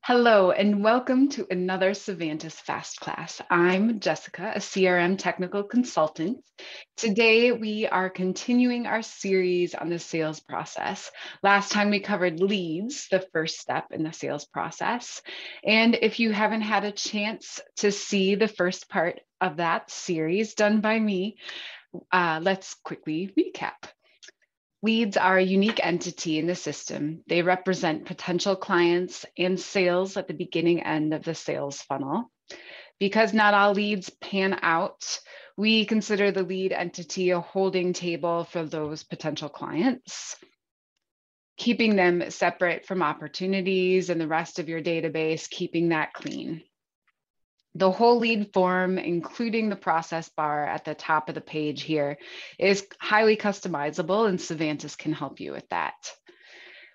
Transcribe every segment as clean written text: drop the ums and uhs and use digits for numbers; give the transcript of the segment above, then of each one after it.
Hello, and welcome to another Syvantis Fast Class. I'm Jessica, a CRM technical consultant. Today, we are continuing our series on the sales process. Last time we covered leads, the first step in the sales process. And if you haven't had a chance to see the first part of that series done by me, let's quickly recap. Leads are a unique entity in the system. They represent potential clients and sales at the beginning end of the sales funnel. Because not all leads pan out, we consider the lead entity a holding table for those potential clients, keeping them separate from opportunities and the rest of your database, keeping that clean. The whole lead form, including the process bar at the top of the page here, is highly customizable, and Syvantis can help you with that.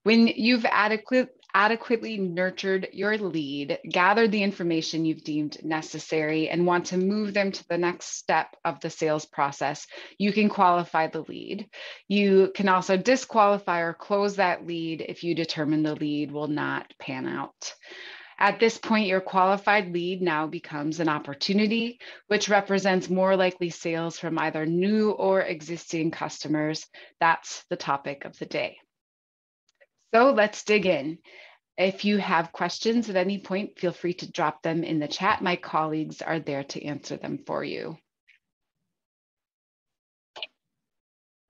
When you've adequately nurtured your lead, gathered the information you've deemed necessary, and want to move them to the next step of the sales process, you can qualify the lead. You can also disqualify or close that lead if you determine the lead will not pan out. At this point, your qualified lead now becomes an opportunity, which represents more likely sales from either new or existing customers. That's the topic of the day. So let's dig in. If you have questions at any point, feel free to drop them in the chat. My colleagues are there to answer them for you.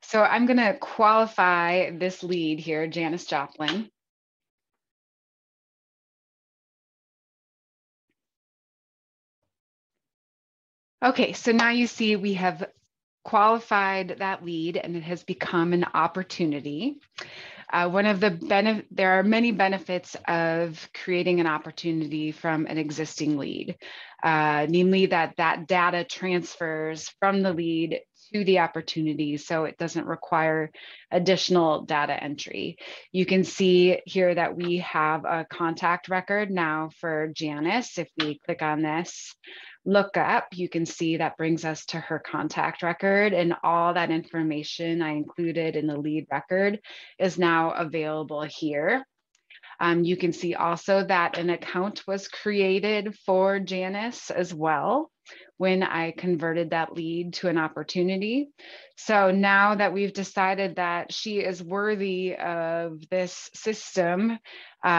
So I'm going to qualify this lead here, Janice Joplin. Okay, so now you see we have qualified that lead and it has become an opportunity. There are many benefits of creating an opportunity from an existing lead, namely that data transfers from the lead to the opportunity, so it doesn't require additional data entry. You can see here that we have a contact record now for Janice. If we click on this, look up, you can see that brings us to her contact record, and all that information I included in the lead record is now available here. You can see also that an account was created for Janice as well when I converted that lead to an opportunity. So now that we've decided that she is worthy of this system,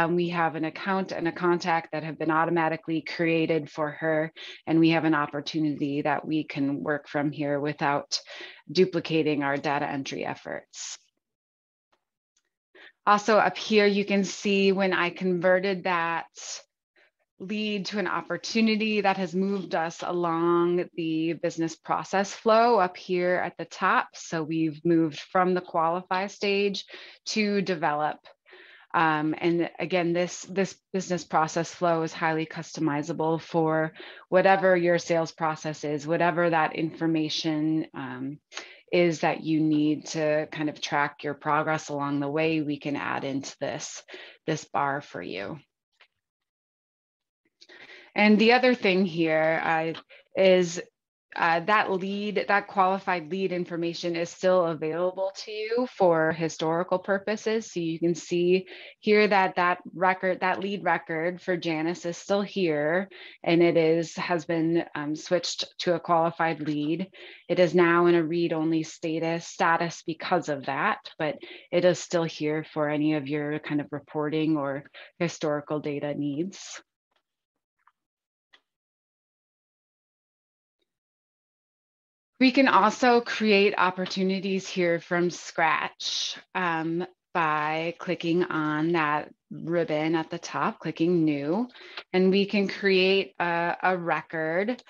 we have an account and a contact that have been automatically created for her, and we have an opportunity that we can work from here without duplicating our data entry efforts. Also up here, you can see when I converted that lead to an opportunity, that has moved us along the business process flow up here at the top. So we've moved from the qualify stage to develop. And again, this business process flow is highly customizable for whatever your sales process is, whatever that information is that you need to kind of track your progress along the way. We can add into this bar for you. And the other thing here is that qualified lead information is still available to you for historical purposes. So you can see here that lead record for Janice is still here, and it has been switched to a qualified lead. It is now in a read-only status because of that, but it is still here for any of your kind of reporting or historical data needs. We can also create opportunities here from scratch by clicking on that ribbon at the top, clicking new, and we can create a record.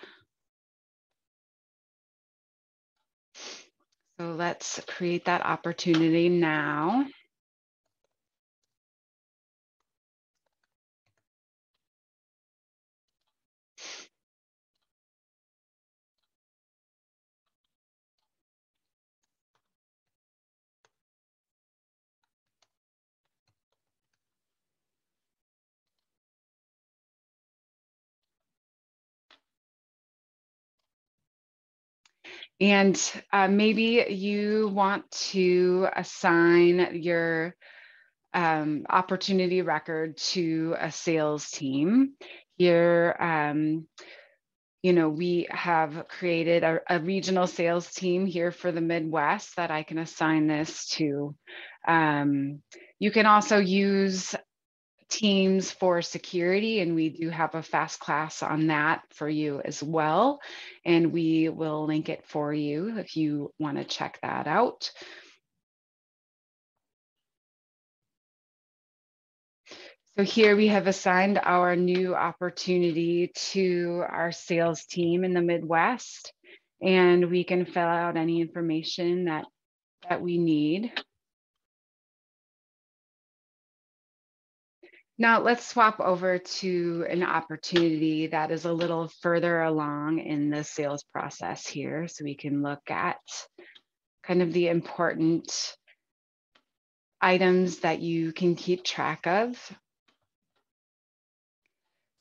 So let's create that opportunity now. And maybe you want to assign your opportunity record to a sales team. Here, we have created a regional sales team here for the Midwest that I can assign this to. You can also use Teams for security, and we do have a fast class on that for you as well. And we will link it for you if you want to check that out. So here we have assigned our new opportunity to our sales team in the Midwest, and we can fill out any information that we need. Now let's swap over to an opportunity that is a little further along in the sales process here, so we can look at kind of the important items that you can keep track of.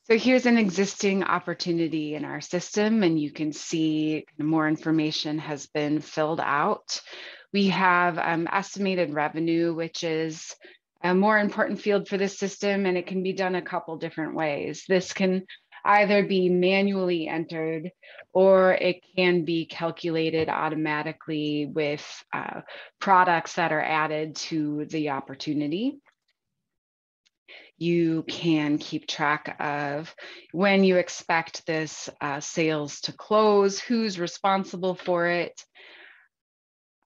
So here's an existing opportunity in our system, and you can see more information has been filled out. We have estimated revenue, which is a more important field for this system, and it can be done a couple different ways. This can either be manually entered, or it can be calculated automatically with products that are added to the opportunity. You can keep track of when you expect this sales to close, who's responsible for it.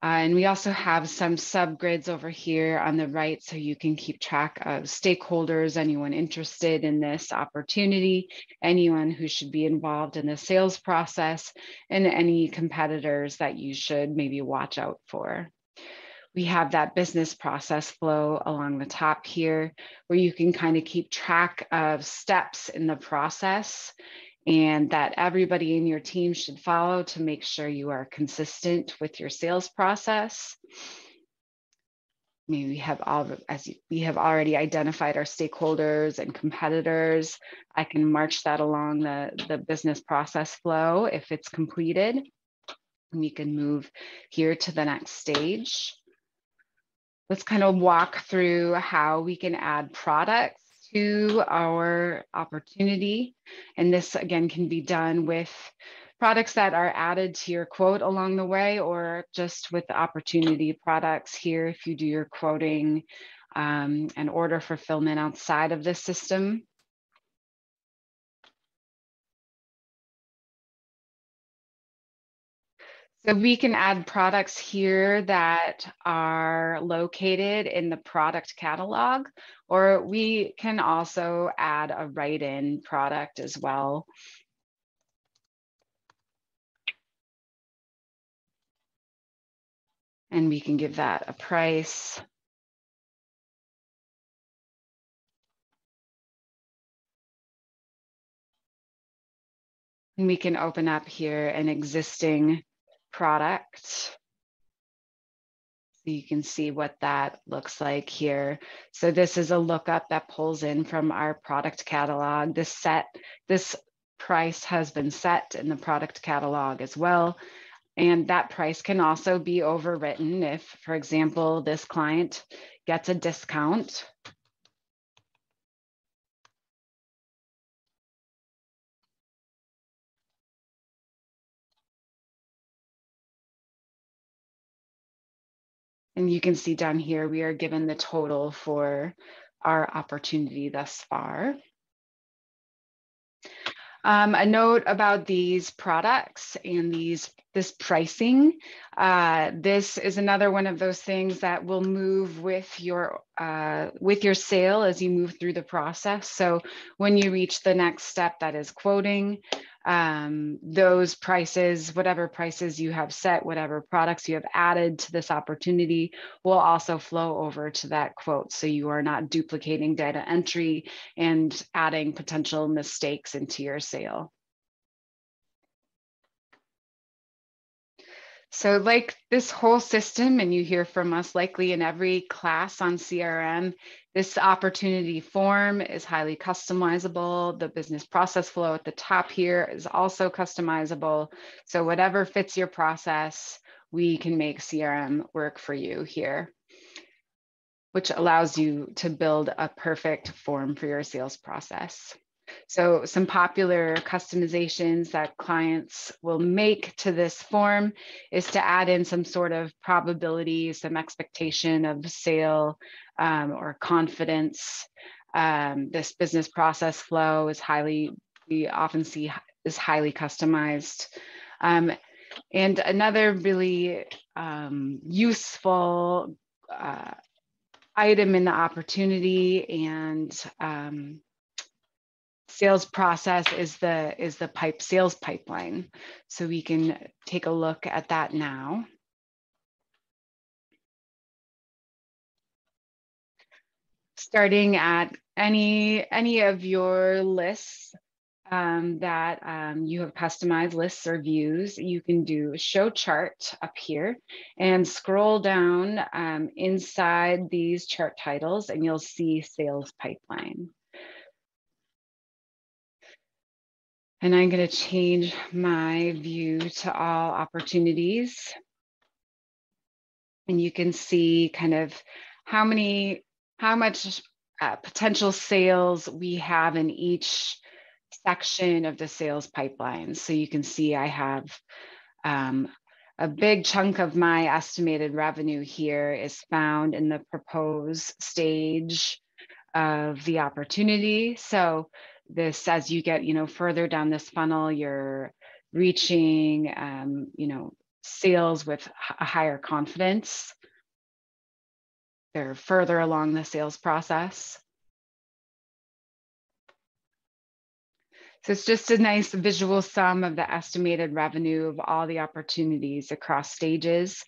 And we also have some subgrids over here on the right, so you can keep track of stakeholders, anyone interested in this opportunity, anyone who should be involved in the sales process, and any competitors that you should maybe watch out for. We have that business process flow along the top here, where you can kind of keep track of steps in the process and that everybody in your team should follow to make sure you are consistent with your sales process. Maybe we have already identified our stakeholders and competitors. I can march that along the business process flow if it's completed. And we can move here to the next stage. Let's kind of walk through how we can add products to our opportunity. And this again can be done with products that are added to your quote along the way, or just with the opportunity products here if you do your quoting and order fulfillment outside of this system. So we can add products here that are located in the product catalog, or we can also add a write-in product as well. And we can give that a price. And we can open up here an existing product. So you can see what that looks like here. So this is a lookup that pulls in from our product catalog. This price has been set in the product catalog as well. And that price can also be overwritten if, for example, this client gets a discount. And you can see down here, we are given the total for our opportunity thus far. A note about these products and this pricing. This is another one of those things that will move with your sale as you move through the process. So when you reach the next step, that is quoting, those prices, whatever prices you have set, whatever products you have added to this opportunity will also flow over to that quote. So you are not duplicating data entry and adding potential mistakes into your sale. So like this whole system, and you hear from us likely in every class on CRM, this opportunity form is highly customizable. The business process flow at the top here is also customizable. So whatever fits your process, we can make CRM work for you here. which allows you to build a perfect form for your sales process. So some popular customizations that clients will make to this form is to add in some sort of probability, some expectation of sale or confidence. This business process flow is we often see is highly customized. And another really useful item in the opportunity and sales process is the sales pipeline. So we can take a look at that now. Starting at any of your lists that you have customized lists or views, you can do show chart up here and scroll down inside these chart titles and you'll see sales pipeline. And I'm going to change my view to all opportunities. And you can see kind of how much potential sales we have in each section of the sales pipeline. So you can see I have a big chunk of my estimated revenue here is found in the propose stage of the opportunity. So this, as you get, further down this funnel, you're reaching, sales with a higher confidence. They're further along the sales process. So it's just a nice visual sum of the estimated revenue of all the opportunities across stages.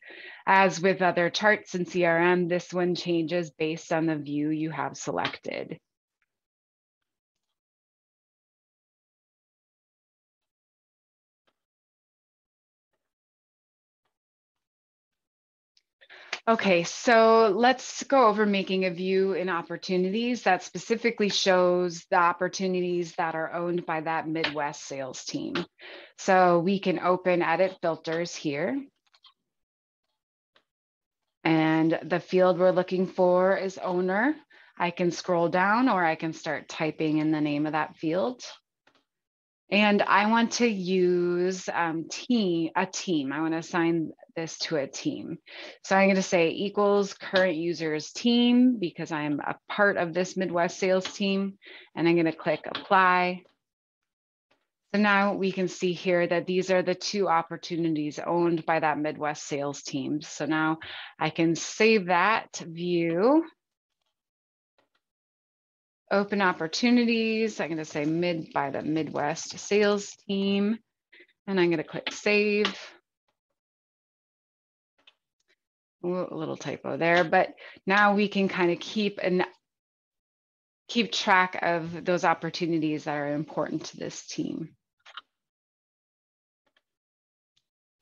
As with other charts in CRM, this one changes based on the view you have selected. Okay, so let's go over making a view in opportunities that specifically shows the opportunities that are owned by that Midwest sales team. So we can open edit filters here. And the field we're looking for is owner. I can scroll down or I can start typing in the name of that field. And I want to use a team. I want to assign this to a team. So I'm going to say equals current users team because I'm a part of this Midwest sales team. And I'm going to click apply. So now we can see here that these are the two opportunities owned by that Midwest sales team. So now I can save that view. Open opportunities. I'm going to say by the Midwest sales team, and I'm going to click save. Ooh, a little typo there, but now we can kind of keep track of those opportunities that are important to this team.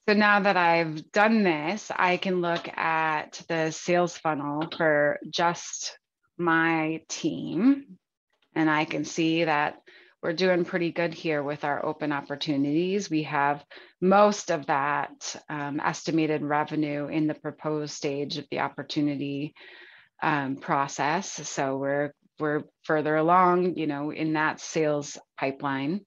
So now that I've done this, I can look at the sales funnel for just my team. And I can see that we're doing pretty good here with our open opportunities. We have most of that estimated revenue in the proposed stage of the opportunity process. So we're further along, in that sales pipeline.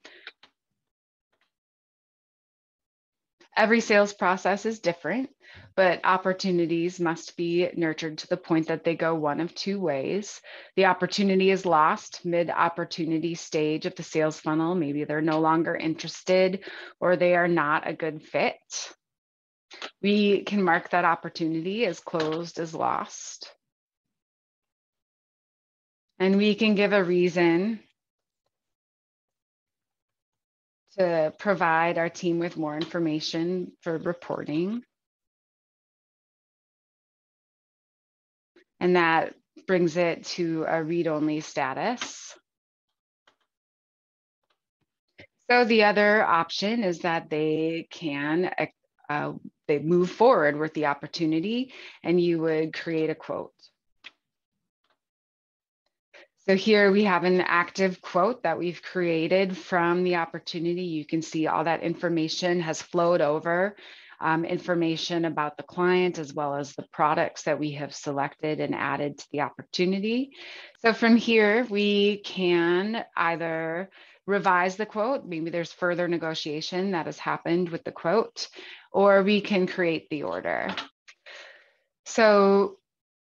Every sales process is different, but opportunities must be nurtured to the point that they go one of two ways. The opportunity is lost mid-opportunity stage of the sales funnel. Maybe they're no longer interested or they are not a good fit. We can mark that opportunity as closed as lost. And we can give a reason to provide our team with more information for reporting. And that brings it to a read-only status. So the other option is that they can they move forward with the opportunity and you would create a quote. So here we have an active quote that we've created from the opportunity. You can see all that information has flowed over information about the client as well as the products that we have selected and added to the opportunity. So from here, we can either revise the quote, maybe there's further negotiation that has happened with the quote, or we can create the order. So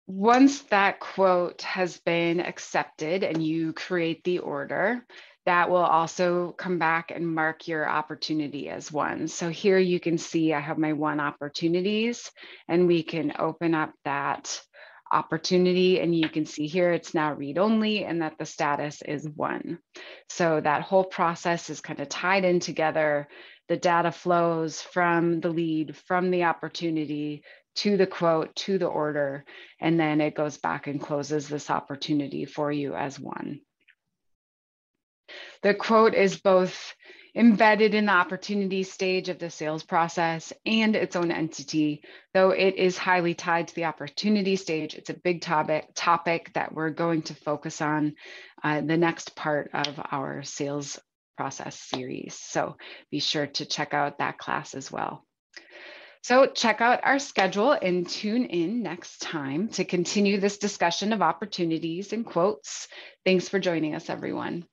once that quote has been accepted and you create the order, that will also come back and mark your opportunity as one. So here you can see I have my one opportunities, and we can open up that opportunity, and you can see here it's now read only and that the status is one. So that whole process is kind of tied in together. The data flows from the lead, from the opportunity to the quote, to the order, and then it goes back and closes this opportunity for you as one. The quote is both embedded in the opportunity stage of the sales process and its own entity. Though it is highly tied to the opportunity stage, it's a big topic that we're going to focus on the next part of our sales process series. So be sure to check out that class as well. So check out our schedule and tune in next time to continue this discussion of opportunities and quotes. Thanks for joining us, everyone.